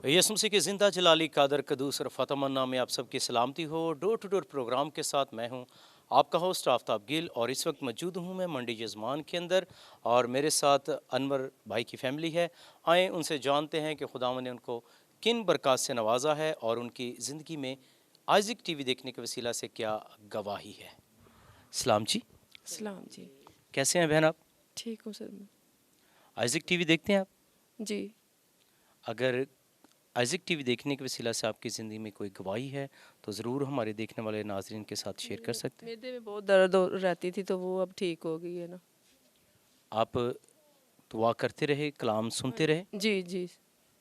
यसुम मसीह के ज़िंदा जलाली कादर कदूस और फ़तमन्ना में आप सबकी सलामती हो। डोर टू डोर प्रोग्राम के साथ मैं हूं आपका होस्ट आफ्ताब गिल और इस वक्त मौजूद हूं मैं मंडी यजमान के अंदर और मेरे साथ अनवर भाई की फैमिली है। आए उनसे जानते हैं कि खुदावंद ने उनको किन बरक़ात से नवाजा है और उनकी ज़िंदगी में आइज़िक टीवी देखने के वसीला से क्या गवाही है। सलाम जी। सलाम जी। कैसे हैं बहन आप? ठीक हूँ सर मैं। आइज़िक टीवी देखते हैं आप? जी। अगर आइज़िक टीवी देखने के वसीला से आपकी ज़िंदगी में कोई गवाही है तो ज़रूर हमारे देखने वाले नाज़रीन के साथ शेयर कर सकते हैं। मेरे में बहुत दर्द रहती थी तो वो अब ठीक हो गई है ना। आप दुआ करते रहे, कलाम हाँ सुनते रहे जी जी।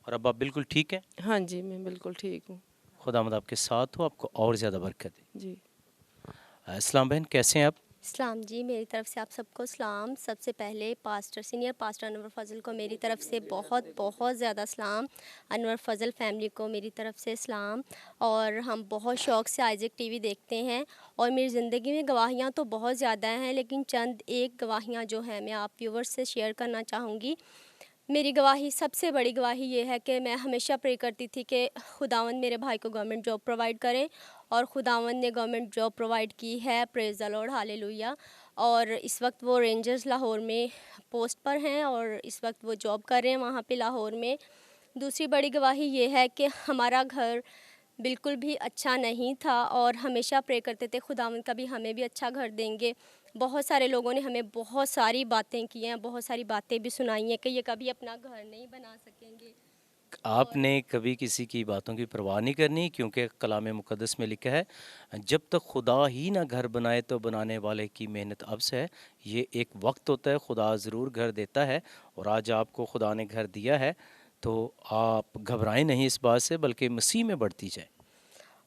और अब आप बिल्कुल ठीक हैं। हाँ जी मैं बिल्कुल ठीक हूँ। खुदावंद आपके साथ हो, आपको और ज़्यादा बरकत दे। जी। इस्लाम बहन कैसे हैं आप? सलाम जी, मेरी तरफ से आप सबको सलाम। सबसे पहले सीनियर पास्टर अनवर फ़ज़ल को मेरी तरफ से बहुत बहुत ज़्यादा सलाम। अनवर फ़ज़ल फैमिली को मेरी तरफ से सलाम। और हम बहुत शौक़ से आइज़िक टीवी देखते हैं और मेरी ज़िंदगी में गवाहियाँ तो बहुत ज़्यादा हैं, लेकिन चंद एक गवाहियाँ जो हैं मैं आप व्यूवर्स से शेयर करना चाहूँगी। मेरी गवाही, सबसे बड़ी गवाही ये है कि मैं हमेशा प्रे करती थी कि खुदावंद मेरे भाई को गवर्नमेंट जॉब प्रोवाइड करें और खुदावंद ने गवर्नमेंट जॉब प्रोवाइड की है। Praise the Lord, hallelujah. और इस वक्त वो रेंजर्स लाहौर में पोस्ट पर हैं और इस वक्त वो जॉब कर रहे हैं वहाँ पे लाहौर में। दूसरी बड़ी गवाही ये है कि हमारा घर बिल्कुल भी अच्छा नहीं था और हमेशा प्रे करते थे खुदावंद कभी हमें भी अच्छा घर देंगे। बहुत सारे लोगों ने हमें बहुत सारी बातें की हैं, बहुत सारी बातें भी सुनाई हैं कि ये कभी अपना घर नहीं बना सकेंगे। और आपने कभी किसी की बातों की परवाह नहीं करनी, क्योंकि कलाम मुक़द्दस में लिखा है, जब तक खुदा ही ना घर बनाए तो बनाने वाले की मेहनत अबस है। ये एक वक्त होता है, खुदा ज़रूर घर देता है और आज आपको खुदा ने घर दिया है, तो आप घबराएं नहीं इस बात से, बल्कि मसीह में बढ़ती जाए।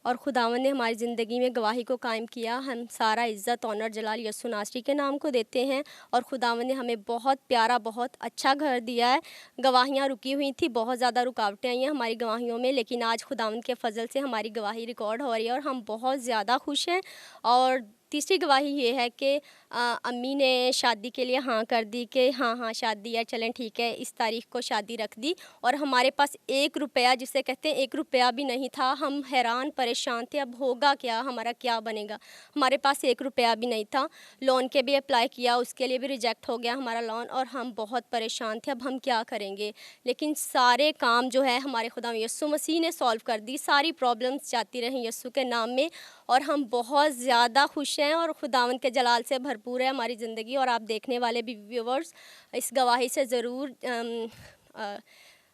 और खुदावंद ने हमारी ज़िंदगी में गवाही को कायम किया। हम सारा इज़्ज़त, ऑनर, जलाल यस्सु नासरी के नाम को देते हैं और खुदावंद ने हमें बहुत प्यारा, बहुत अच्छा घर दिया है। गवाहियाँ रुकी हुई थी, बहुत ज़्यादा रुकावटें आई हैं हमारी गवाहियों में, लेकिन आज खुदावंद के फ़ज़ल से हमारी गवाही रिकॉर्ड हो रही है और हम बहुत ज़्यादा खुश हैं। और तीसरी गवाही ये है कि अम्मी ने शादी के लिए हाँ कर दी कि हाँ, हाँ शादी है, चलें ठीक है, इस तारीख़ को शादी रख दी। और हमारे पास 1 रुपया, जिसे कहते हैं 1 रुपया भी नहीं था। हम हैरान परेशान थे, अब होगा क्या, हमारा क्या बनेगा। हमारे पास 1 रुपया भी नहीं था। लोन के भी अप्लाई किया, उसके लिए भी रिजेक्ट हो गया हमारा लोन और हम बहुत परेशान थे, अब हम क्या करेंगे। लेकिन सारे काम जो है हमारे खुदा यस्सु मसीह ने सॉल्व कर दी, सारी प्रॉब्लम्स जाती रहीं यस्सु के नाम में और हम बहुत ज़्यादा खुश हैं और खुदावंद के जलाल से भरपूर है हमारी ज़िंदगी। और आप देखने वाले भी व्यूवर्स इस गवाही से ज़रूर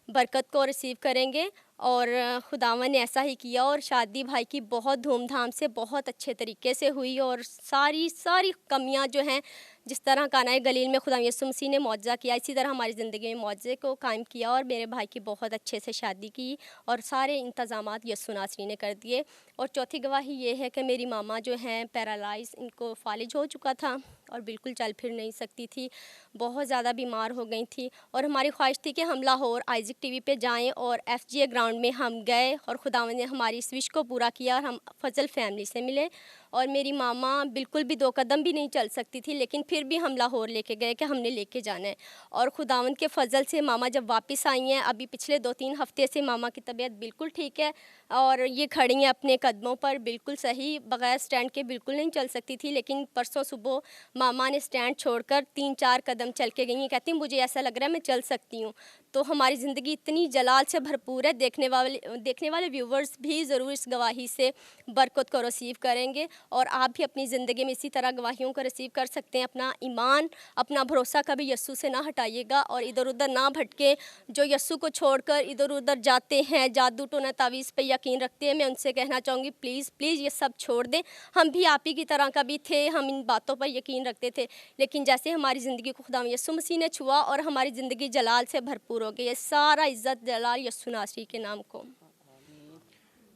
बरकत को रिसीव करेंगे। और खुदावंद ने ऐसा ही किया और शादी भाई की बहुत धूमधाम से, बहुत अच्छे तरीके से हुई और सारी सारी कमियां जो हैं, जिस तरह काना गलील में खुदा यीशु मसीह ने मौजज़ा किया, इसी तरह हमारी ज़िंदगी में मौजज़े को कायम किया और मेरे भाई की बहुत अच्छे से शादी की और सारे इंतज़ामात यीशु नासरी ने कर दिए। और चौथी गवाही ये है कि मेरी मामा जो हैं पैरालाइज़, इनको फालिज हो चुका था और बिल्कुल चल फिर नहीं सकती थी, बहुत ज़्यादा बीमार हो गई थी और हमारी ख्वाहिश थी कि हम लाहौर आइज़िक टीवी पे जाएं और FGA ग्राउंड में हम गए और खुदावंद ने हमारी इस विश को पूरा किया और हम फ़ज़ल फैमिली से मिले। और मेरी मामा बिल्कुल भी 2 कदम भी नहीं चल सकती थी, लेकिन फिर भी हम लाहौर लेके गए कि हमने लेके जाना है। और खुदावंद के फ़ज़ल से मामा जब वापस आई हैं, अभी पिछले 2-3 हफ़्ते से मामा की तबीयत बिल्कुल ठीक है और ये खड़ी हैं अपने कदमों पर बिल्कुल सही, बगैर स्टैंड के बिल्कुल नहीं चल सकती थी। लेकिन परसों सुबह मामा ने स्टैंड छोड़कर 3-4 कदम चल के गई हैं, कहती हैं मुझे ऐसा लग रहा है मैं चल सकती हूँ। तो हमारी ज़िंदगी इतनी जलाल से भरपूर है, देखने वाले व्यूवर्स भी ज़रूर इस गवाही से बरकत को रिसीव करेंगे और आप भी अपनी ज़िंदगी में इसी तरह गवाहियों को रिसीव कर सकते हैं। अपना ईमान, अपना भरोसा कभी यस्सु से ना हटाइएगा और इधर उधर ना भटके। जो यस्सु को छोड़कर इधर उधर जाते हैं, जादू टोना तावीज़ पे यकीन रखते हैं, मैं उनसे कहना चाहूँगी प्लीज़ प्लीज़ ये सब छोड़ दें। हम भी आप ही की तरह कभी थे, हम इन बातों पर यकीन रखते थे, लेकिन जैसे हमारी ज़िंदगी को खुदा यस्सु मसीह ने छुआ और हमारी ज़िंदगी जलाल से भरपूर हो गई है। सारा इज़्ज़त जलाल यस्सु नासरी के नाम को।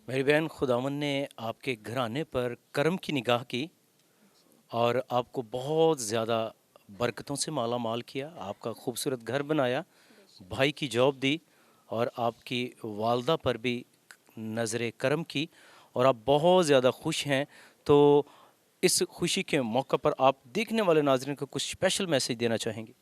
मेरी बहन, खुदावंद ने आपके घराने पर करम की निगाह की और आपको बहुत ज़्यादा बरकतों से माला माल किया, आपका खूबसूरत घर बनाया, भाई की जॉब दी और आपकी वालदा पर भी नज़र करम की और आप बहुत ज़्यादा खुश हैं। तो इस खुशी के मौके पर आप देखने वाले नाज़रीन को कुछ स्पेशल मैसेज देना चाहेंगे?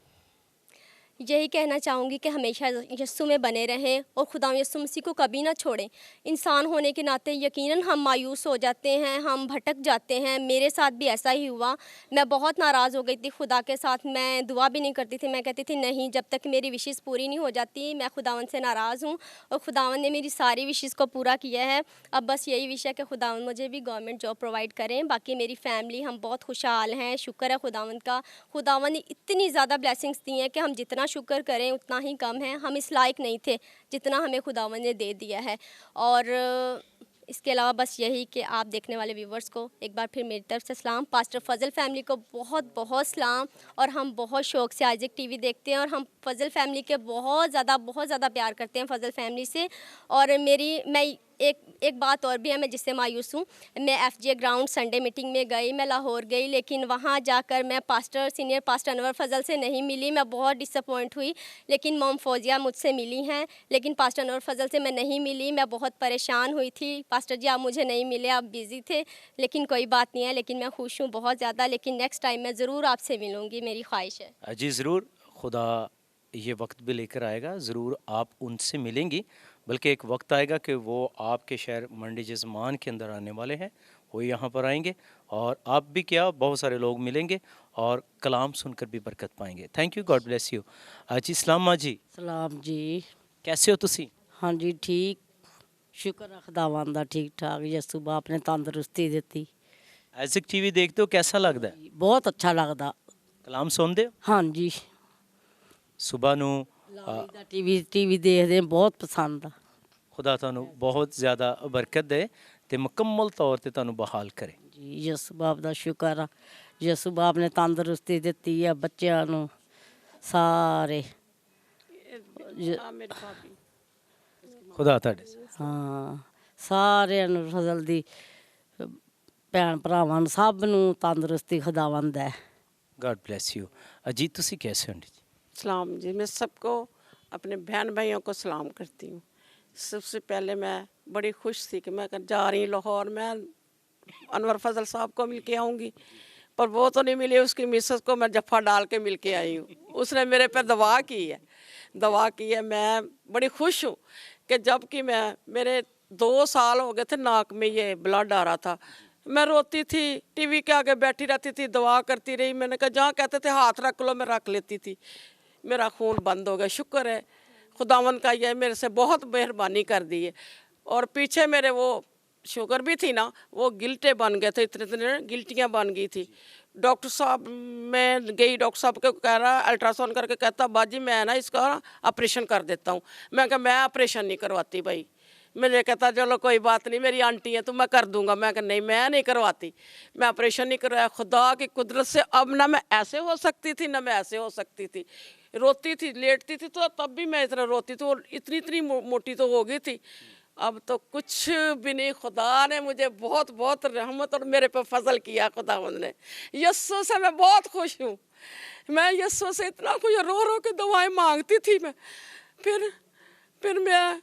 यही कहना चाहूँगी कि हमेशा यस्सु में बने रहें और खुदा यस्सु मसीह को कभी ना छोड़ें। इंसान होने के नाते यकीनन हम मायूस हो जाते हैं, हम भटक जाते हैं। मेरे साथ भी ऐसा ही हुआ। मैं बहुत नाराज़ हो गई थी खुदा के साथ, मैं दुआ भी नहीं करती थी। मैं कहती थी नहीं, जब तक मेरी विशेज़ पूरी नहीं हो जाती मैं खुदावंद से नाराज़ हूँ। और खुदावंद ने मेरी सारी विशेज़ को पूरा किया है। अब बस यही विश है कि खुदावंद मुझे भी गवर्नमेंट जॉब प्रोवाइड करें। बाकी मेरी फैमिली हम बहुत खुशहाल हैं, शुक्र है खुदावंद का। खुदावंद ने इतनी ज़्यादा ब्लेसिंग्स दी हैं कि हम जितना शुक्र करें उतना ही कम है। हम इस लायक नहीं थे जितना हमें खुदावंद ने दे दिया है। और इसके अलावा बस यही कि आप देखने वाले व्यूवर्स को एक बार फिर मेरी तरफ से सलाम। पास्टर फजल फैमिली को बहुत बहुत सलाम। और हम बहुत शौक़ से आइज़ैक टीवी देखते हैं और हम फजल फैमिली के बहुत ज़्यादा प्यार करते हैं फजल फैमिली से। और मैं एक बात और भी है, मैं जिससे मायूस हूँ। मैं FGA ग्राउंड संडे मीटिंग में गई, मैं लाहौर गई, लेकिन वहाँ जाकर मैं सीनियर पास्टर अनवर फजल से नहीं मिली। मैं बहुत डिसअपॉइंट हुई। लेकिन मॉम फौजिया मुझसे मिली हैं, लेकिन पास्टर अनवर फजल से मैं नहीं मिली। मैं बहुत परेशान हुई थी, पास्टर जी आप मुझे नहीं मिले, आप बिज़ी थे। लेकिन कोई बात नहीं है, लेकिन मैं खुश हूँ बहुत ज़्यादा। लेकिन नेक्स्ट टाइम मैं ज़रूर आपसे मिलूँगी, मेरी ख्वाहिश है। जी ज़रूर, खुदा ये वक्त भी लेकर आएगा, ज़रूर आप उनसे मिलेंगी। बल्कि एक वक्त आएगा कि वो आपके शहर मंडी जज़मान के अंदर आने वाले हैं, वो यहाँ पर आएंगे और आप भी क्या बहुत सारे लोग मिलेंगे और कलाम सुनकर भी बरकत पाएंगे। Thank you, God bless you. जी सलाम माँ जी, सलाम जी। कैसे हो तुसी? हाँ जी ठीक, शुक्र है खुदावंद दा, ठीक ठाक। यस्सु बाप ने तंदुरुस्ती दी। आइज़ैक टीवी देखते हो, कैसा लगता है? बहुत अच्छा लगदा। कलाम सुनते हो? हाँ जी, सुबह नू टीवी देखदे बहुत पसंद आ। खुदा ਤੁਹਾਨੂੰ बहुत ज़्यादा बरकत दे ਤੇ ਮੁਕੰਮਲ ਤੌਰ ਤੇ ਤੁਹਾਨੂੰ ਬਹਾਲ ਕਰੇ। ਜੀ ਯस्सु ਬਾਪ ਦਾ ਸ਼ੁਕਰ ਆ। ਯस्सु ਬਾਪ ਨੇ ਤੰਦੁਰੁਸਤੀ ਦਿੱਤੀ ਆ ਬੱਚਿਆਂ ਨੂੰ ਸਾਰੇ। खुदा ਤੁਹਾਡੇ ਹਾਂ ਸਾਰਿਆਂ ਨੂੰ ਫਜ਼ਲ ਦੀ ਭੈਣ ਭਰਾਵਾਂ ਨੂੰ ਸਭ ਨੂੰ ਤੰਦੁਰੁਸਤੀ ਖੁਦਾਵੰਦ ਹੈ। God bless you. अजीत ਤੁਸੀਂ कैसे हो जी? सलाम जी। मैं सबको अपने बहन भाइयों को सलाम करती हूँ। सबसे पहले मैं बड़ी खुश थी कि मैं जा रही लाहौर, मैं अनवर फजल साहब को मिल के आऊँगी, पर वो तो नहीं मिली। उसकी मिसेस को मैं जफ़ा डाल के मिल के आई हूँ। उसने मेरे पे दवा की है। मैं बड़ी खुश हूँ कि जबकि मेरे 2 साल हो गए थे नाक में ये ब्लड आ रहा था। मैं रोती थी, टीवी के आगे बैठी रहती थी, दुआ करती रही। मैंने कहा जहाँ कहते थे हाथ रख लो, मैं रख लेती थी। मेरा खून बंद हो गया। शुक्र है खुदावन का, ये मेरे से बहुत मेहरबानी कर दी है। और पीछे मेरे वो शुगर भी थी ना, वो गिल्टे बन गए थे, इतने गिल्टियाँ बन गई थी। डॉक्टर साहब, मैं गई डॉक्टर साहब को, कह रहा अल्ट्रासाउंड करके कहता बाजी मैं ना इसका ऑपरेशन कर देता हूँ। मैं कहा मैं ऑपरेशन नहीं करवाती भाई। मुझे कहता चलो कोई बात नहीं, मेरी आंटी है तो मैं कर दूंगा। मैं कहा नहीं, मैं नहीं करवाती, मैं ऑपरेशन नहीं करवाया। खुदा की कुदरत से अब ना मैं ऐसे हो सकती थी ना मैं ऐसे हो सकती थी। रोती थी, लेटती थी तो तब भी मैं इतना रोती थी। और इतनी मोटी तो हो गई थी, अब तो कुछ भी नहीं। खुदा ने मुझे बहुत बहुत रहमत और मेरे पे फजल किया खुदावंद ने। यस्सु से मैं बहुत खुश हूँ। मैं यस्सु से इतना खुश, रो के दवाएं मांगती थी मैं। फिर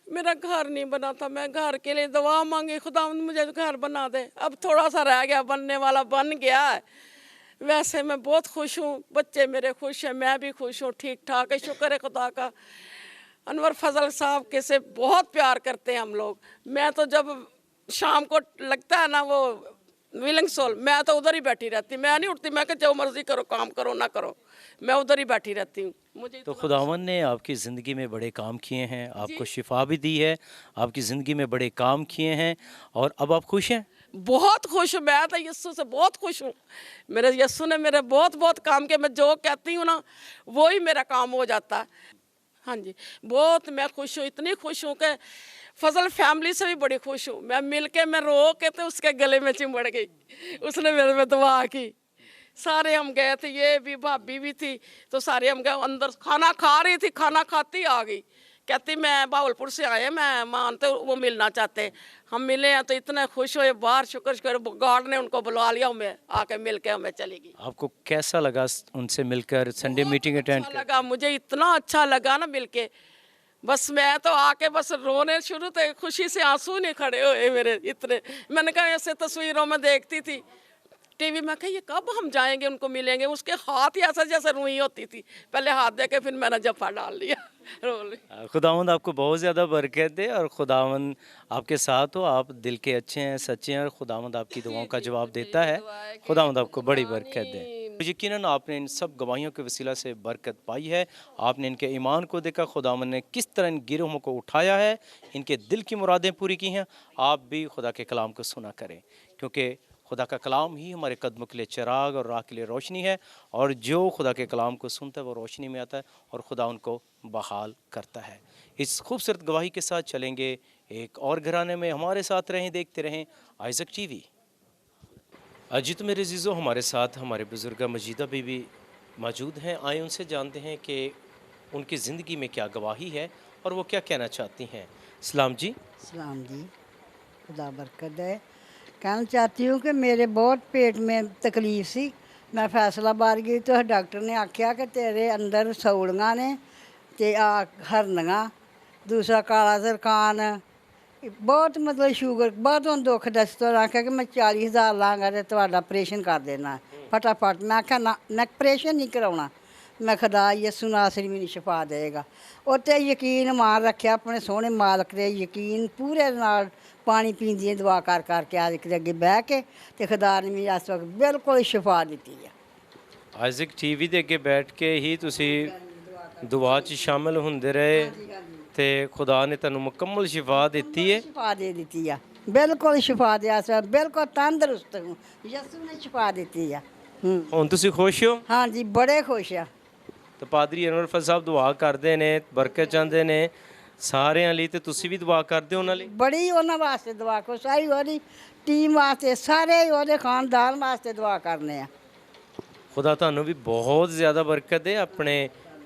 मेरा घर नहीं बना था, मैं घर के लिए दवा मांगी, खुदावंद मुझे घर बना दे। अब थोड़ा सा रह गया, बनने वाला बन गया है। वैसे मैं बहुत खुश हूँ, बच्चे मेरे खुश हैं, मैं भी खुश हूँ, ठीक ठाक है, शुक्र है खुदा का। अनवर फजल साहब के से बहुत प्यार करते हैं हम लोग। मैं तो जब शाम को लगता है ना वो विलिंग सोल, मैं तो उधर ही बैठी रहती, मैं नहीं उठती। मैं जो मर्जी करो, काम करो ना करो, मैं उधर ही बैठी रहती हूँ। मुझे तो खुदावन ने आपकी ज़िंदगी में बड़े काम किए हैं, आपको शिफा भी दी है, आपकी ज़िंदगी में बड़े काम किए हैं और अब आप खुश हैं? बहुत खुश हूँ। मैं तो यस्सु से बहुत खुश हूँ। मेरे यस्सु ने मेरे बहुत बहुत काम किए। मैं जो कहती हूँ ना वो ही मेरा काम हो जाता है। हाँ जी, बहुत मैं खुश हूँ, इतनी खुश हूँ कि फजल फैमिली से भी बड़ी खुश हूँ। मैं मिल के मैं रो के तो उसके गले में चिमड़ गई, उसने मेरे में दुआ की। सारे हम गए थे, ये भी भाभी भी थी, तो सारे हम गए अंदर। खाना खा रही थी, खाना खाती आ गई, कहती मैं बावलपुर से आए, मैं मानते वो मिलना चाहते। हम मिले हैं तो इतने खुश हुए बाहर। शुक्र गार्ड ने उनको बुला लिया, मैं आके मिल के हमें चली गई। आपको कैसा लगा उनसे मिलकर, संडे मीटिंग अटेंड अच्छा लगा, मुझे इतना अच्छा लगा ना मिल के। बस मैं तो आके बस रोने शुरू थे, खुशी से आंसू नहीं खड़े हुए मेरे इतने। मैंने कहा ऐसे तस्वीरों में देखती थी टीवी में कहा ये कब हम जाएंगे उनको मिलेंगे, उसके हाथ ही ऐसा जैसे रुई होती थी, पहले हाथ दे के फिर मैंने जफा डाल लिया रोल। खुदावंद आपको बहुत ज़्यादा बरकत दे और खुदावंद आपके साथ हो। आप दिल के अच्छे हैं, सच्चे हैं और खुदावंद आपकी दुआओं का जवाब देता है। खुदावंद आपको बड़ी बरकत दे। यकीनन आपने इन सब गवाहियों के वसीला से बरकत पाई है। आपने इनके ईमान को देखा, खुदावंद ने किस तरह इन गिरोहों को उठाया है, इनके दिल की मुरादें पूरी की हैं। आप भी खुदा के कलाम को सुना करें, क्योंकि खुदा का कलाम ही हमारे कदमों के लिए चिराग और राह के लिए रोशनी है, और जो खुदा के कलाम को सुनता है वो रोशनी में आता है और खुदा उनको बहाल करता है। इस खूबसूरत गवाही के साथ चलेंगे एक और घराने में। हमारे साथ रहें, देखते रहें आइज़क टीवी। जी तो मेरे अज़ीज़ों, हमारे साथ हमारे बुज़ुर्ग मजीदा बीबी मौजूद हैं। आए उनसे जानते हैं कि उनकी ज़िंदगी में क्या गवाही है और वो क्या कहना चाहती हैं। सलाम जी। सलाम जी, खुदा बरकत दे। कहना चाहती हूँ कि मेरे बहुत पेट में तकलीफ सी। मैं फैसलाबाद गई तो डॉक्टर ने आख्या कि तेरे अंदर सौड़ियाँ ने ते हरनियाँ, दूसरा काला सरकान, बहुत मतलब शुगर बहुत हम दुख दस तो आख्या कि मैं 40,000 लाँगा तो तुहाडा ऑपरेशन कर देना फटाफट। मैं आख्या ना, मैं ऑपरेशन नहीं कराउणा, मैं खुदा यसू नासरी मैनूं शिफा देगा। उत्ते यकीन मान रखिया अपने सोहणे मालक दे, यकीन पूरे नाल पानी पींदी दुआ कर करके आज के अगे बह के ते खुदा ने मैनूं इस वक्त बिल्कुल शिफा दी है। आइज़क टीवी ਦੇ ਅੱਗੇ ਬੈਠ ਕੇ ਹੀ ਤੁਸੀਂ ਦੁਆ 'ਚ ਸ਼ਾਮਿਲ ਹੁੰਦੇ ਰਹੇ ਤੇ ਖੁਦਾ ਨੇ ਤੁਹਾਨੂੰ ਮੁਕੰਮਲ ਸ਼ਿਫਾ ਦਿੱਤੀ ਹੈ। शिफा दे दी है, बिल्कुल शिफा दिया इस वक्त, बिल्कुल तंदुरुस्त हूँ, यसू ने शिफा दी है। ਹੁਣ ਤੁਸੀਂ ਖੁਸ਼ ਹੋ? हाँ जी, बड़े खुश आ। ਤੇ ਪਾਦਰੀ ਅਨਵਰ ਫਜ਼ਲ ਸਾਹਿਬ ਦੁਆ ਕਰਦੇ ਨੇ, ਬਰਕਤ ਚਾਹੁੰਦੇ ਨੇ ਸਾਰਿਆਂ ਲਈ, ਤੇ ਤੁਸੀਂ ਵੀ ਦੁਆ ਕਰਦੇ ਹੋ ਉਹਨਾਂ ਲਈ। बड़ी उन्होंने वास्ते दुआ को सारी ओरी टीम वास्ते सारे ओहदे खानदान वास्ते दुआ करने आ। खुदा ਤੁਹਾਨੂੰ ਵੀ ਬਹੁਤ ਜ਼ਿਆਦਾ ਬਰਕਤ ਦੇ, ਆਪਣੇ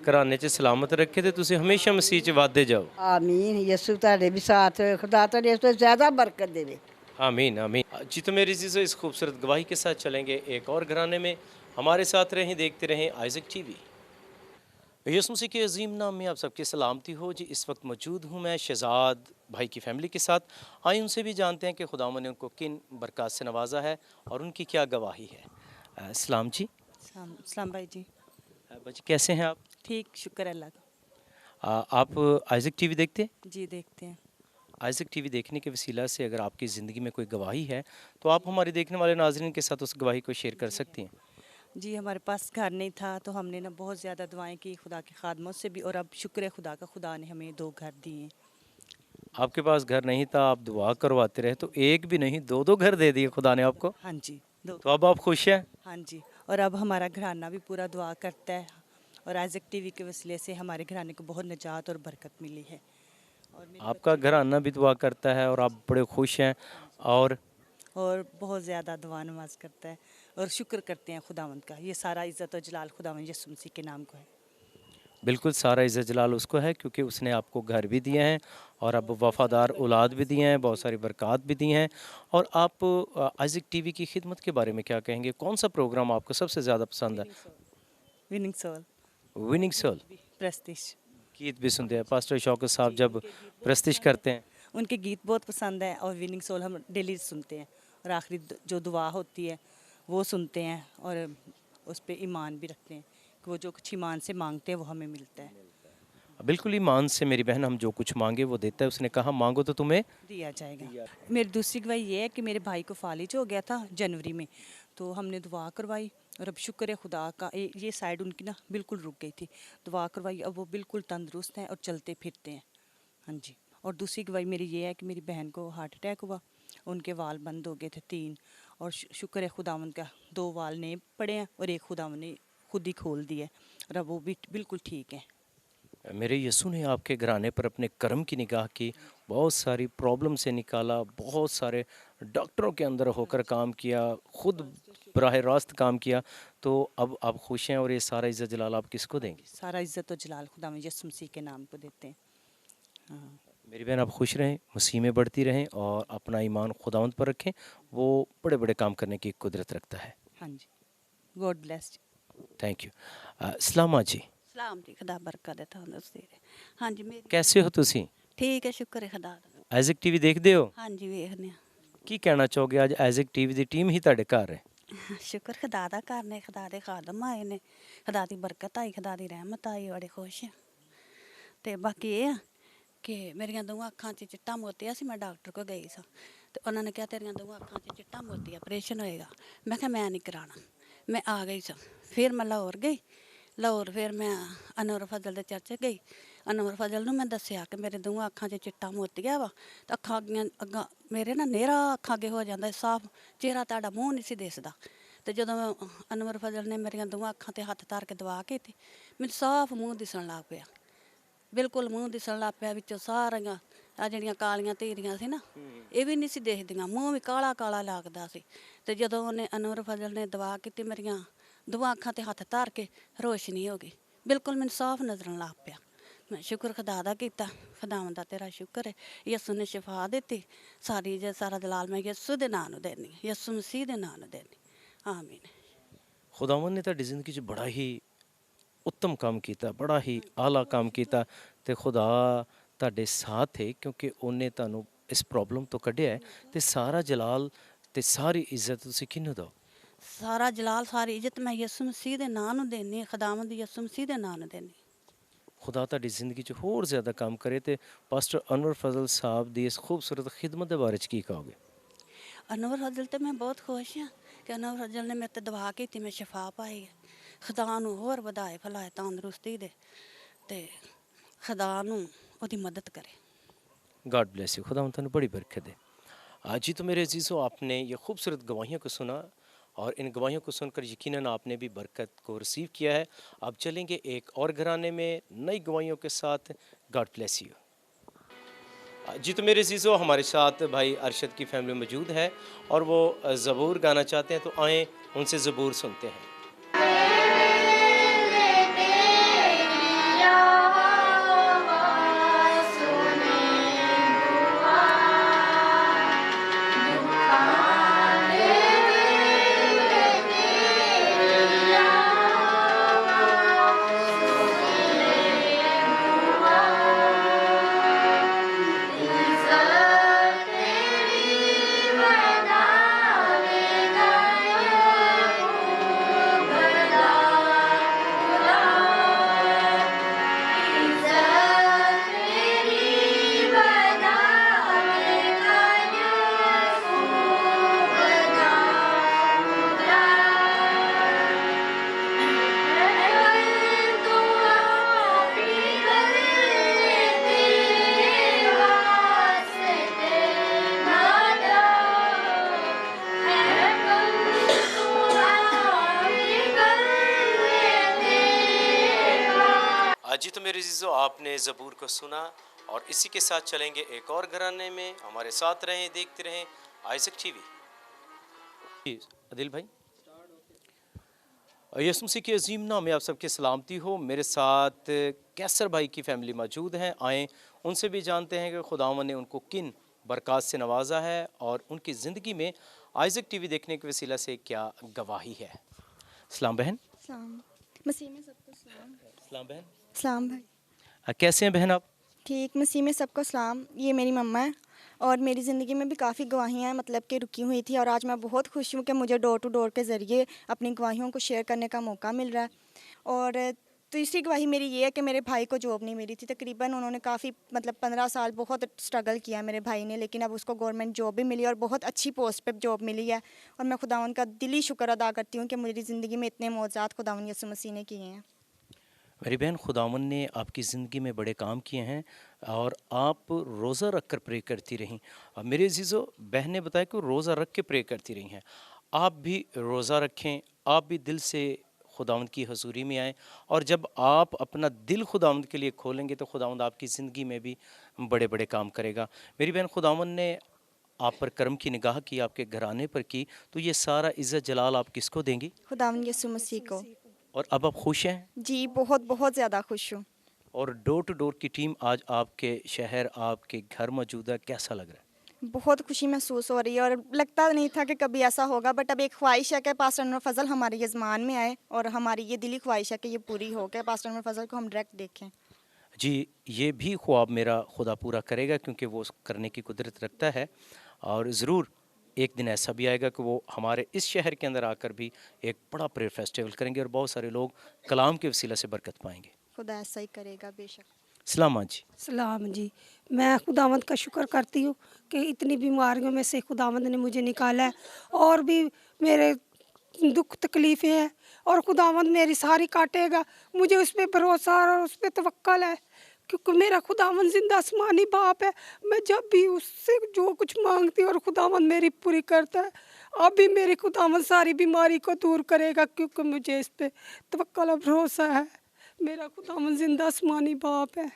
ਘਰਾਨੇ 'ਚ ਸਲਾਮਤ ਰੱਖੇ ਤੇ ਤੁਸੀਂ ਹਮੇਸ਼ਾ ਮਸੀਹ 'ਚ ਵਾਧੇ ਜਾਓ। आमीन। यसू तारे भी साथ होए, खुदा तारे इस तो ज़्यादा बरकत देवे। आमीन आमीन। जी तो मेरी चीज़ों, इस खूबसूरत गवाही के साथ चलेंगे एक और घराने में। हमारे साथ रहें, देखते रहें आइज़क टीवी। यीशु मसीह के अजीम नाम में आप सबकी सलामती हो। जी इस वक्त मौजूद हूँ मैं शहजाद भाई की फैमिली के साथ। आइए उनसे भी जानते हैं कि खुदावंद ने उनको किन बरकत से नवाजा है और उनकी क्या गवाही है। सलाम जी। सलाम भाई जी। बच्चे कैसे हैं आप? ठीक, शुक्र अल्लाह का। आप आइज़क टीवी देखते हैं? जी देखते हैं। आइज़क टीवी देखने के वसीला से अगर आपकी ज़िंदगी में कोई गवाही है तो आप हमारे देखने वाले नाज़रीन के साथ उस गवाही को शेयर कर सकती हैं। जी हमारे पास घर नहीं था तो हमने ना बहुत ज़्यादा दुआएं की खुदा के खादमों से भी, और अब शुक्र है खुदा का, खुदा ने हमें 2 घर दिए हैं। आपके पास घर नहीं था, आप दुआ करवाते रहे, तो एक भी नहीं 2-2 घर दे दिए खुदा ने आपको। हाँ जी, 2। तो अब आप खुश हैं? हाँ जी, और अब हमारा घराना भी पूरा दुआ करता है, और आइज़क टीवी के वसीले से हमारे घराने को बहुत निजात और बरकत मिली है। और आपका घराना भी दुआ करता है और आप बड़े खुश हैं और बहुत ज़्यादा दुआ नमाज करता है और शुक्र करते हैं खुदावंद का। ये सारा इज़्ज़त और जलाल खुदावंद यीशु मसीह के नाम को है। बिल्कुल सारा इज़्ज़त जलाल उसको है, क्योंकि उसने आपको घर भी दिए हैं और अब वफ़ादार औलाद भी दिए हैं, बहुत सारी बरक़ात भी दी हैं। और आप आइज़क टीवी की खिदमत के बारे में क्या कहेंगे? कौन सा प्रोग्राम आपको सबसे ज़्यादा पसंद है? Winning soul. Winning soul. प्रस्तिश। गीत भी सुनते हैं पास्टर शौकत साहब जब प्रस्तिश करते हैं? उनके गीत बहुत पसंद है, और विनिंग सोल हम डेली सुनते हैं, और आखिरी जो दुआ होती है वो सुनते हैं, और उस पर ईमान भी रखते हैं कि वो जो कुछ ईमान से मांगते हैं वो हमें मिलता है। बिल्कुल ईमान से मेरी बहन हम जो कुछ मांगे वो देता है। उसने कहा मांगो तो तुम्हें दिया जाएगा। मेरी दूसरी गवाही ये है कि मेरे भाई को फालिज हो गया था जनवरी में, तो हमने दुआ करवाई, और अब शुक्र है खुदा का, ये साइड उनकी ना बिल्कुल रुक गई थी, दुआ करवाई, अब वो बिल्कुल तंदुरुस्त हैं और चलते फिरते हैं। हाँ जी। और दूसरी गवाही मेरी ये है कि मेरी बहन को हार्ट अटैक हुआ, उनके वाल बंद हो गए थे 3, और शुक्र है खुदावंद का 2 वाल नए पड़े हैं और एक खुदावंद ने खुद ही खोल दिया, और अब वो भी बिल्कुल ठीक है। मेरे यीशु ने आपके घराने पर अपने कर्म की निगाह की, बहुत सारी प्रॉब्लम से निकाला, बहुत सारे डॉक्टरों के अंदर होकर काम किया, खुद बराह रास्त काम किया, तो अब आप खुश हैं। और ये सारा इज़्ज़त जलाल आप किसको देंगे? सारा इज़्ज़त और जलाल खुदा यीशु मसीह के नाम को देते हैं। हाँ। मेरी बहन आप खुश रहें, मसीह में बढ़ती रहें और अपना ईमान खुदावंद पर रखें, वो बड़े बड़े काम करने की कुदरत रखता है। हाँ जी, गॉड ब्लेस। Thank you. सलामा जी। सलाम जी, खुदा बरकत दे तंदुरुस्ती दे। हाँ जी, मेरी कैसे हो तुसी? ठीक है, शुक्र है खुदा दा। आइज़क टीवी देखते हो? हाँ जी, वेखने की कहना चाहोगे? आज आइज़क टीवी की टीम ही ਤੁਹਾਡੇ ਘਰ है। ਸ਼ੁਕਰ ਖੁਦਾ ਦਾ ਕਰਨੇ, ਖੁਦਾ ਦੇ ਖਾਦਮ ਆਏ ਨੇ, ਖੁਦਾ ਦੀ ਬਰਕਤ ਆਈ, ਖੁਦਾ ਦੀ ਰਹਿਮਤ ਆਈ, ਬੜੇ ਖੁਸ਼ ਆ। ਤੇ ਬਾਕੀ ਇਹ ਆ ਕਿ ਮੇਰੀਆਂ ਦੋਵਾਂ ਅੱਖਾਂ 'ਚ ਚਿੱਟਾ ਮੋਤੀਆ ਸੀ। ਮੈਂ ਡਾਕਟਰ ਕੋਲ ਗਈ ਸਾਂ ਤੇ ਉਹਨਾਂ ਨੇ ਕਿਹਾ ਤੇਰੀਆਂ ਦੋਵਾਂ ਅੱਖਾਂ 'ਚ ਚਿੱਟਾ ਮੋਤੀ ਆਪਰੇਸ਼ਨ ਹੋਏਗਾ। ਮੈਂ ਕਿਹਾ ਮੈਂ ਨਹੀਂ ਕਰਾਉਣਾ। ਮੈਂ ਆ ਗਈ ਸਾਂ। ਫਿਰ ਮੈਂ ਲਾਹੌਰ ਗਈ। ਲਾਹੌਰ ਫਿਰ ਮੈਂ ਅਨਵਰ ਫਜ਼ਲ ਦੇ ਚਰਚ ਗਈ। ਅਨਵਰ ਫਜ਼ਲ ਨੂੰ ਮੈਂ ਦੱਸਿਆ ਕਿ ਮੇਰੇ ਦੋਵਾਂ ਅੱਖਾਂ 'ਚ ਚਿੱਟਾ ਮੋਤੀਆ ਵਾ ਤੇ ਅੱਖਾਂ ਅੱਗਾਂ ਮੇਰੇ ਨਾ ਨੇਰਾ ਅੱਖਾਂ ਅੱਗੇ ਹੋ ਜਾਂਦਾ ਸਾਫ਼, ਚਿਹਰਾ ਤੁਹਾਡਾ ਮੂੰਹ ਨਹੀਂ ਸੀ ਦਿਸਦਾ। ਤੇ ਜਦੋਂ ਅਨਵਰ ਫਜ਼ਲ ਨੇ ਮੇਰੀਆਂ ਦੋਵਾਂ ਅੱਖਾਂ ਤੇ ਹੱਥ ਧਰ ਕੇ ਦੁਆ ਕੀਤੀ, ਮੈਨੂੰ ਸਾਫ਼ ਮੂੰਹ ਦਿਸਣ ਲੱਗ ਪਿਆ। ਬਿਲਕੁਲ ਮੂੰਹ ਦਿਸਣ ਲੱਗ ਪਿਆ। ਵਿੱਚੋਂ ਸਾਰੀਆਂ ਆ ਜਿਹੜੀਆਂ ਕਾਲੀਆਂ ਧੀਰੀਆਂ ਸੀ ਨਾ, ਇਹ ਵੀ ਨਹੀਂ ਸੀ ਦਿਖਦੀਆਂ। ਮੂੰਹ ਵੀ ਕਾਲਾ ਕਾਲਾ ਲੱਗਦਾ ਸੀ। ਤੇ ਜਦੋਂ ਉਹਨੇ ਅਨਵਰ ਫਜ਼ਲ ਨੇ ਦੁਆ ਕੀਤੀ, ਮੇਰੀਆਂ ਦੋਵਾਂ ਅੱਖਾਂ ਤੇ ਹੱਥ ਧਰ ਕੇ ਰੋਸ਼ਨੀ ਹੋ ਗਈ। ਬਿਲਕੁਲ ਮੈਨੂੰ ਸਾਫ਼ ਨਜ਼ਰਨ ਲੱਗ ਪਿਆ। ਮੈਂ ਸ਼ੁਕਰ ਖੁਦਾ ਦਾ ਕੀਤਾ। ਖੁਦਾਵੰਦ ਦਾ ਤੇਰਾ ਸ਼ੁਕਰ ਹੈ। ਯਿਸੂ ਨੇ ਸ਼ਿਫਾ ਦਿੱਤੀ। ਸਾਰੀ ਜੇ ਸਾਰਾ ਦਲਾਲ ਮੈਂ ਯਿਸੂ ਦੇ ਨਾਂ ਨੂੰ ਦੇਣੀ, ਯਿਸੂ ਮਸੀਹ ਦੇ ਨਾਂ ਨੂੰ ਦੇਣੀ। ਆਮੀਨ। ਖੁਦਾਵੰਦ ਨੇ ਤੁਹਾਡੀ ਜ਼ਿੰਦਗੀ 'ਚ ਬੜਾ ਹੀ ਉੱਤਮ ਕੰਮ ਕੀਤਾ, ਬੜਾ ਹੀ ਆਲਾ ਕੰਮ ਕੀਤਾ ਤੇ ਖੁਦਾ ਤੁਹਾਡੇ ਸਾਥ ਹੈ, ਕਿਉਂਕਿ ਉਹਨੇ ਤੁਹਾਨੂੰ ਇਸ ਪ੍ਰੋਬਲਮ ਤੋਂ ਕੱਢਿਆ ਹੈ। ਤੇ ਸਾਰਾ ਜਲਾਲ ਤੇ ਸਾਰੀ ਇੱਜ਼ਤ ਤੁਸੀਂ ਕਿਹਨੂੰ ਦਿਓ? ਸਾਰਾ ਜਲਾਲ ਸਾਰੀ ਇੱਜ਼ਤ ਮੈਂ ਯਿਸੂ ਮਸੀਹ ਦੇ ਨਾਂ ਨੂੰ ਦੇਣੀ। ਖੁਦਾਵੰਦ ਯਿਸੂ ਮਸੀਹ ਦੇ ਨਾਂ ਨੂੰ ਦੇਣੀ। ਖੁਦਾ ਤੁਹਾਡੀ ਜ਼ਿੰਦਗੀ 'ਚ ਹੋਰ ਜ਼ਿਆਦਾ ਕੰਮ ਕਰੇ। ਤੇ ਪਾਸਟਰ ਅਨਵਰ ਫਜ਼ਲ ਸਾਹਿਬ ਦੀ ਇਸ ਖੂਬਸੂਰਤ ਖਿਦਮਤ ਦੇ ਬਾਰੇ 'ਚ ਕੀ ਕਹੋਗੇ? ਅਨਵਰ ਫਜ਼ਲ ਤੇ ਮੈਂ ਬਹੁਤ ਖੁਸ਼ ਹਾਂ ਕਿ ਅਨਵਰ ਫਜ਼ਲ ਨੇ ਮੇਰੇ ਤੇ ਦੁਆ ਕੀਤੀ, ਮੈਂ ਸ਼ਿਫਾ ਪਾਈ ਹੈ। ਖੁਦਾ ਨੂੰ ਹੋਰ ਵਧਾਏ ਫਲਾਏ ਤੰਦਰੁਸਤੀ ਦੇ ਤੇ ਖੁਦਾ ਨੂੰ ਉਹਦੀ ਮਦਦ करे। God bless you. खुदा तुम बड़ी बरकत दे। जी तो मेरे अजीज़ों, आपने ये खूबसूरत गवाहियों को सुना और इन गवाहियों को सुनकर यकीनन आपने भी बरकत को रिसीव किया है। अब चलेंगे एक और घराने में नई गवाहियों के साथ। God bless you. जी तो मेरे अजीज़ों, हमारे साथ भाई अरशद की फैमिली मौजूद है और वो ज़बूर गाना चाहते हैं, तो आएँ उनसे ज़बूर सुनते हैं। जी तो मेरे अजीज़ों, आपने ज़बूर को सुना और इसी के साथ चलेंगे एक और घराने में। हमारे साथ रहें, देखते रहें आइज़क टीवी। जी अदिल भाई, यीशु मसीह के अजीम नाम में आप सबकी सलामती हो। मेरे साथ कैसर भाई की फैमिली मौजूद हैं। आएँ उनसे भी जानते हैं कि खुदावंद ने उनको किन बरक़ात से नवाजा है और उनकी ज़िंदगी में आइज़क टीवी देखने के वसीला से क्या गवाही है। सलाम बहन। सलाम मसीह में सबको सलाम। सलाम बहन। सलाम भाई। कैसे हैं बहन आप? ठीक, मसीह में सबको सलाम। ये मेरी मम्मा है और मेरी ज़िंदगी में भी काफ़ी गवाहियाँ हैं, मतलब कि रुकी हुई थी, और आज मैं बहुत खुश हूँ कि मुझे डोर टू डोर के ज़रिए अपनी गवाहियों को शेयर करने का मौका मिल रहा है। और तीसरी गवाही मेरी ये है कि मेरे भाई को जॉब नहीं मिली थी। तकरीबन उन्होंने काफ़ी मतलब 15 साल बहुत स्ट्रगल किया मेरे भाई ने, लेकिन अब उसको गवर्नमेंट जॉब भी मिली और बहुत अच्छी पोस्ट पे जॉब मिली है। और मैं खुदावंद का दिली शुक्र अदा करती हूँ कि मेरी ज़िंदगी में इतने मौज़ात खुदावंद यीशु मसीह ने किए हैं। मेरी बहन, खुदावंद ने आपकी ज़िंदगी में बड़े काम किए हैं और आप रोज़ा रख कर प्रे करती रहीं। और मेरे अजीज़ों, बहन ने बताया कि रोज़ा रख के प्रे करती रही हैं। आप भी रोज़ा रखें, आप भी दिल से खुदावंद की हजूरी में आएँ, और जब आप अपना दिल खुदावंद के लिए खोलेंगे तो खुदावंद आपकी ज़िंदगी में भी बड़े बड़े काम करेगा। मेरी बहन, खुदावंद ने आप पर करम की निगाह की, आपके घराने पर की, तो ये सारा इज़्ज़त जलाल आप किसको देंगी? खुदावंद यीशु मसीह को। और अब आप खुश हैं? जी बहुत बहुत ज़्यादा खुश हूँ। और डोर टू डोर की टीम आज आपके शहर, आपके घर मौजूद है, कैसा लग रहा है? बहुत खुशी महसूस हो रही है और लगता नहीं था कि कभी ऐसा होगा, बट अब एक ख्वाहिश है कि पास्टर अनवर फजल हमारे यजमान में आए, और हमारी ये दिली ख्वाहिश है कि ये पूरी हो के पास्टर अनवर फजल को हम डायरेक्ट देखें। जी, ये भी ख्वाब मेरा खुदा पूरा करेगा, क्योंकि वो करने की कुदरत रखता है। और ज़रूर एक दिन ऐसा भी आएगा कि वो हमारे इस शहर के अंदर आकर भी एक बड़ा प्रेयर फेस्टिवल करेंगे और बहुत सारे लोग कलाम के वसीला से बरकत पाएंगे। खुदा ऐसा ही करेगा बेशक। सलामा जी। सलाम जी। मैं खुदावंद का शुक्र करती हूँ कि इतनी बीमारियों में से खुदावंद ने मुझे निकाला है, और भी मेरे दुख तकलीफ़ें हैं और खुदावंद मेरी सारी काटेगा। मुझे उस पर भरोसा और उस पर तवक्कल है, क्योंकि मेरा खुदावंद जिंदा आसमानी बाप है। मैं जब भी उससे जो कुछ मांगती हूँ और खुदावंद मेरी पूरी करता है। अब भी मेरे खुदावंद सारी बीमारी को दूर करेगा, क्योंकि मुझे इस पर तवक्कल और भरोसा है। मेरा खुदावंद जिंदा आसमानी बाप है।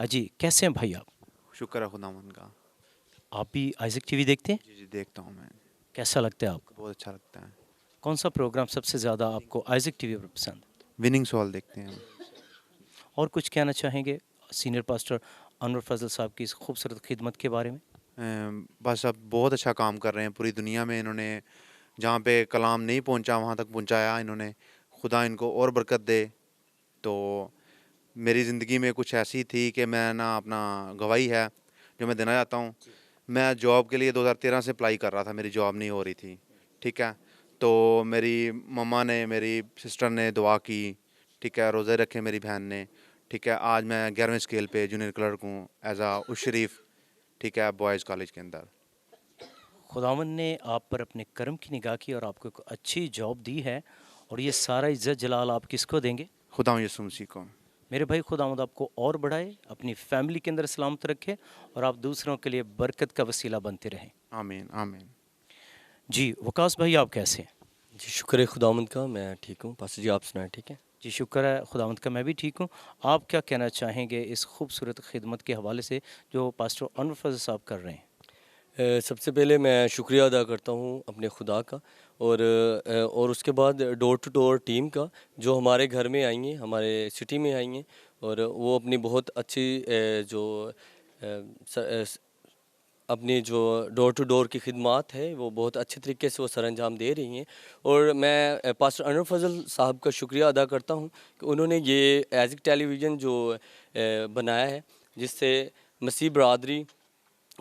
अजी कैसे हैं भाई आप? शुक्र है खुदावंद का। आप भी आइजक टीवी देखते हैं? जी जी देखता हूँ मैं। कैसा लगता है आपको? बहुत अच्छा लगता है। कौन सा प्रोग्राम सबसे ज़्यादा आपको आइजक टीवी पर पसंद? विनिंग सॉल देखते हैं हम। और कुछ कहना चाहेंगे सीनियर पास्टर अनवर फजल साहब की इस खूबसूरत खिदमत के बारे में? बस अब बहुत अच्छा काम कर रहे हैं पूरी दुनिया में। इन्होंने जहाँ पे कलाम नहीं पहुँचा वहाँ तक पहुँचाया इन्होंने। खुदा इनको और बरकत दे। तो मेरी ज़िंदगी में कुछ ऐसी थी कि मैं ना अपना गवाही है जो मैं देना चाहता हूँ। मैं जॉब के लिए 2013 से अप्लाई कर रहा था, मेरी जॉब नहीं हो रही थी, ठीक है। तो मेरी मम्मा ने, मेरी सिस्टर ने दुआ की, ठीक है, रोज़े रखे मेरी बहन ने, ठीक है। आज मैं 11वें स्केल पे जूनियर क्लर्क हूँ एज आ उस शरीफ, ठीक है, बॉयज़ कॉलेज के अंदर। खुदावंद ने आप पर अपने कर्म की निगाह की और आपको एक अच्छी जॉब दी है, और ये सारा इज्जत जलाल आप किसको देंगे? खुदावंद यीशु मसीह को। मेरे भाई खुदावंद आपको और बढ़ाए, अपनी फैमिली के अंदर सलामत रखे और आप दूसरों के लिए बरकत का वसीला बनते रहें। आमीन आमीन। जी वकास भाई आप कैसे हैं? जी शुक्र है खुदावंद का, मैं ठीक हूँ। पास्टर जी आप सुनाएं, ठीक है? जी शुक्र है खुदावंद का, मैं भी ठीक हूँ। आप क्या कहना चाहेंगे इस खूबसूरत खिदमत के हवाले से जो पास्टर अनवर फजल साहब कर रहे हैं? सबसे पहले मैं शुक्रिया अदा करता हूँ अपने खुदा का, और उसके बाद डोर टू डोर टीम का जो हमारे घर में आई हैं, हमारे सिटी में आई हैं, और वो अपनी बहुत अच्छी अपनी जो डोर टू डोर की खिदमत है वो बहुत अच्छे तरीके से वो सरअंजाम दे रही हैं। और मैं पास्टर अनवर फजल साहब का शुक्रिया अदा करता हूँ कि उन्होंने ये एज़िक टेलीविज़न जो बनाया है, जिससे मसीह बरादरी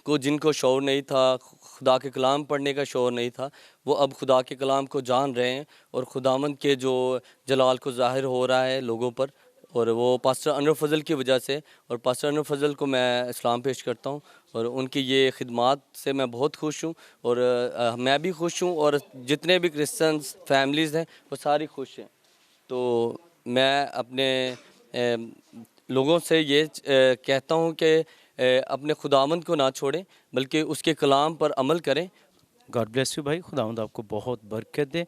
को जिनको शौर नहीं था, खुदा के कलाम पढ़ने का शौर नहीं था, वो अब खुदा के कलाम को जान रहे हैं और खुदावंद के जो जलाल को ज़ाहिर हो रहा है लोगों पर, और वो पास्टर अनवर फजल की वजह से। और पास्टर अनवर फजल को मैं इस्लाम पेश करता हूँ और उनकी ये खिदमत से मैं बहुत खुश हूँ, और मैं भी खुश हूँ और जितने भी क्रिश्चियंस फैमिलीज़ हैं वो सारी खुश हैं। तो मैं अपने लोगों से ये कहता हूँ कि अपने खुदावंद को ना छोड़ें बल्कि उसके कलाम पर अमल करें। गॉड ब्लेस यू भाई, खुदावंद आपको बहुत बरकत दे।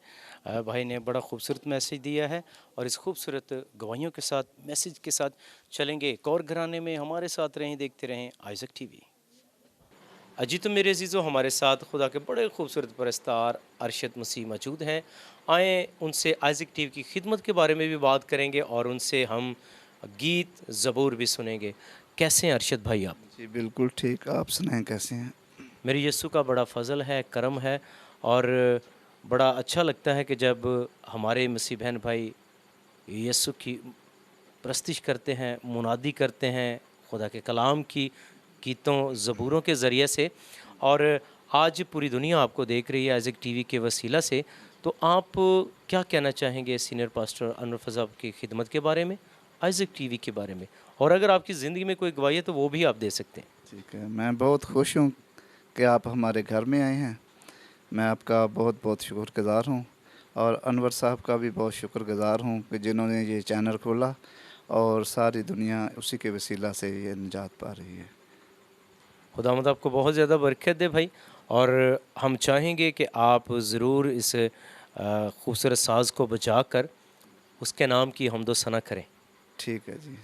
भाई ने बड़ा खूबसूरत मैसेज दिया है और इस खूबसूरत गवाहियों के साथ, मैसेज के साथ चलेंगे एक और घराने में। हमारे साथ रहें, देखते रहें आइजक टीवी। अजी तो मेरे अजीज़ों, हमारे साथ खुदा के बड़े खूबसूरत परस्तार अरशद मसीह मौजूद हैं। आए उनसे आइजक टीवी की खिदमत के बारे में भी बात करेंगे और उनसे हम गीत ज़बूर भी सुनेंगे। कैसे हैं अरशद भाई आप? जी बिल्कुल ठीक, आप सुनाएं कैसे हैं? मेरे यीशु का बड़ा फजल है, करम है, और बड़ा अच्छा लगता है कि जब हमारे मसीह बहन भाई यीशु की प्रस्तिश करते हैं, मुनादी करते हैं खुदा के कलाम की गीतों ज़बूरों के ज़रिए से। और आज पूरी दुनिया आपको देख रही है आइजक टीवी के वसीला से। तो आप क्या कहना चाहेंगे सीनियर पास्टर अनवर फजल की खिदमत के बारे में, आइजक टीवी के बारे में, और अगर आपकी ज़िंदगी में कोई गवाही है तो वो भी आप दे सकते हैं? ठीक है, मैं बहुत खुश हूँ कि आप हमारे घर में आए हैं। मैं आपका बहुत बहुत शुक्रगुज़ार हूँ, और अनवर साहब का भी बहुत शुक्रगुज़ार हूँ कि जिन्होंने ये चैनल खोला और सारी दुनिया उसी के वसीला से ये निजात पा रही है। खुदावंद आपको बहुत ज़्यादा बरकत दे भाई, और हम चाहेंगे कि आप ज़रूर इस खूबसूरत साज को बचा कर उसके नाम की हम्दो सना करें। ठीक है जी।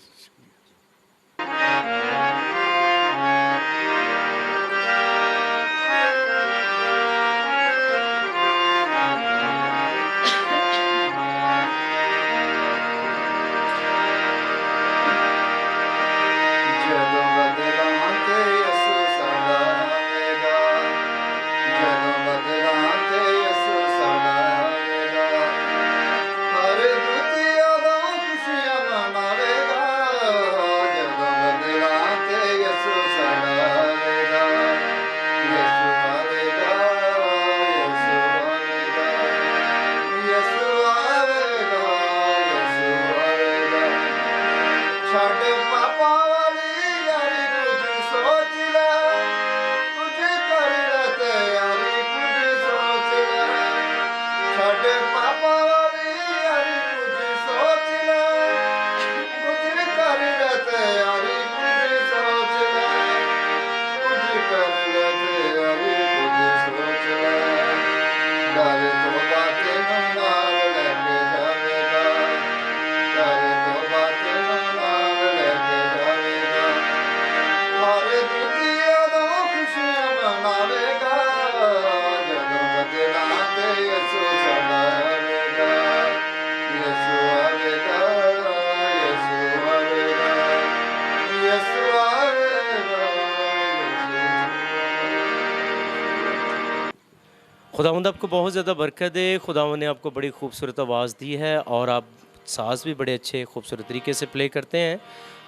खुदावंद आपको बहुत ज़्यादा बरकत दे। खुदावंद ने आपको बड़ी खूबसूरत आवाज़ दी है और आप साज़ भी बड़े अच्छे खूबसूरत तरीके से प्ले करते हैं।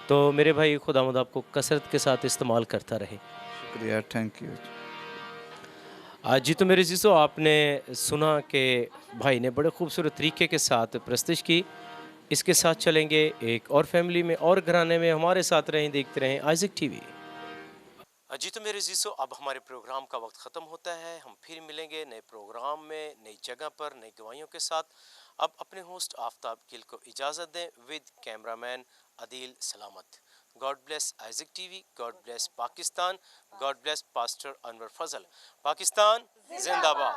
तो मेरे भाई खुदावंद आपको कसरत के साथ इस्तेमाल करता रहे। शुक्रिया, थैंक यू। जी तो मेरे जीसो, आपने सुना कि भाई ने बड़े खूबसूरत तरीके के साथ प्रस्तुत की। इसके साथ चलेंगे एक और फैमिली में और घराने में। हमारे साथ रहें, देखते रहें आइज़िक टीवी। जी तो मेरे जीसो, अब हमारे प्रोग्राम का वक्त ख़त्म होता है। हम फिर मिलेंगे नए प्रोग्राम में, नई जगह पर, नई गवाहियों के साथ। अब अपने होस्ट आफ्ताब गिल को इजाज़त दें with cameraman Adeel Salamat. God bless Isaac TV, God bless Pakistan, God bless pastor Anwar Fazal. Pakistan जिंदाबाद।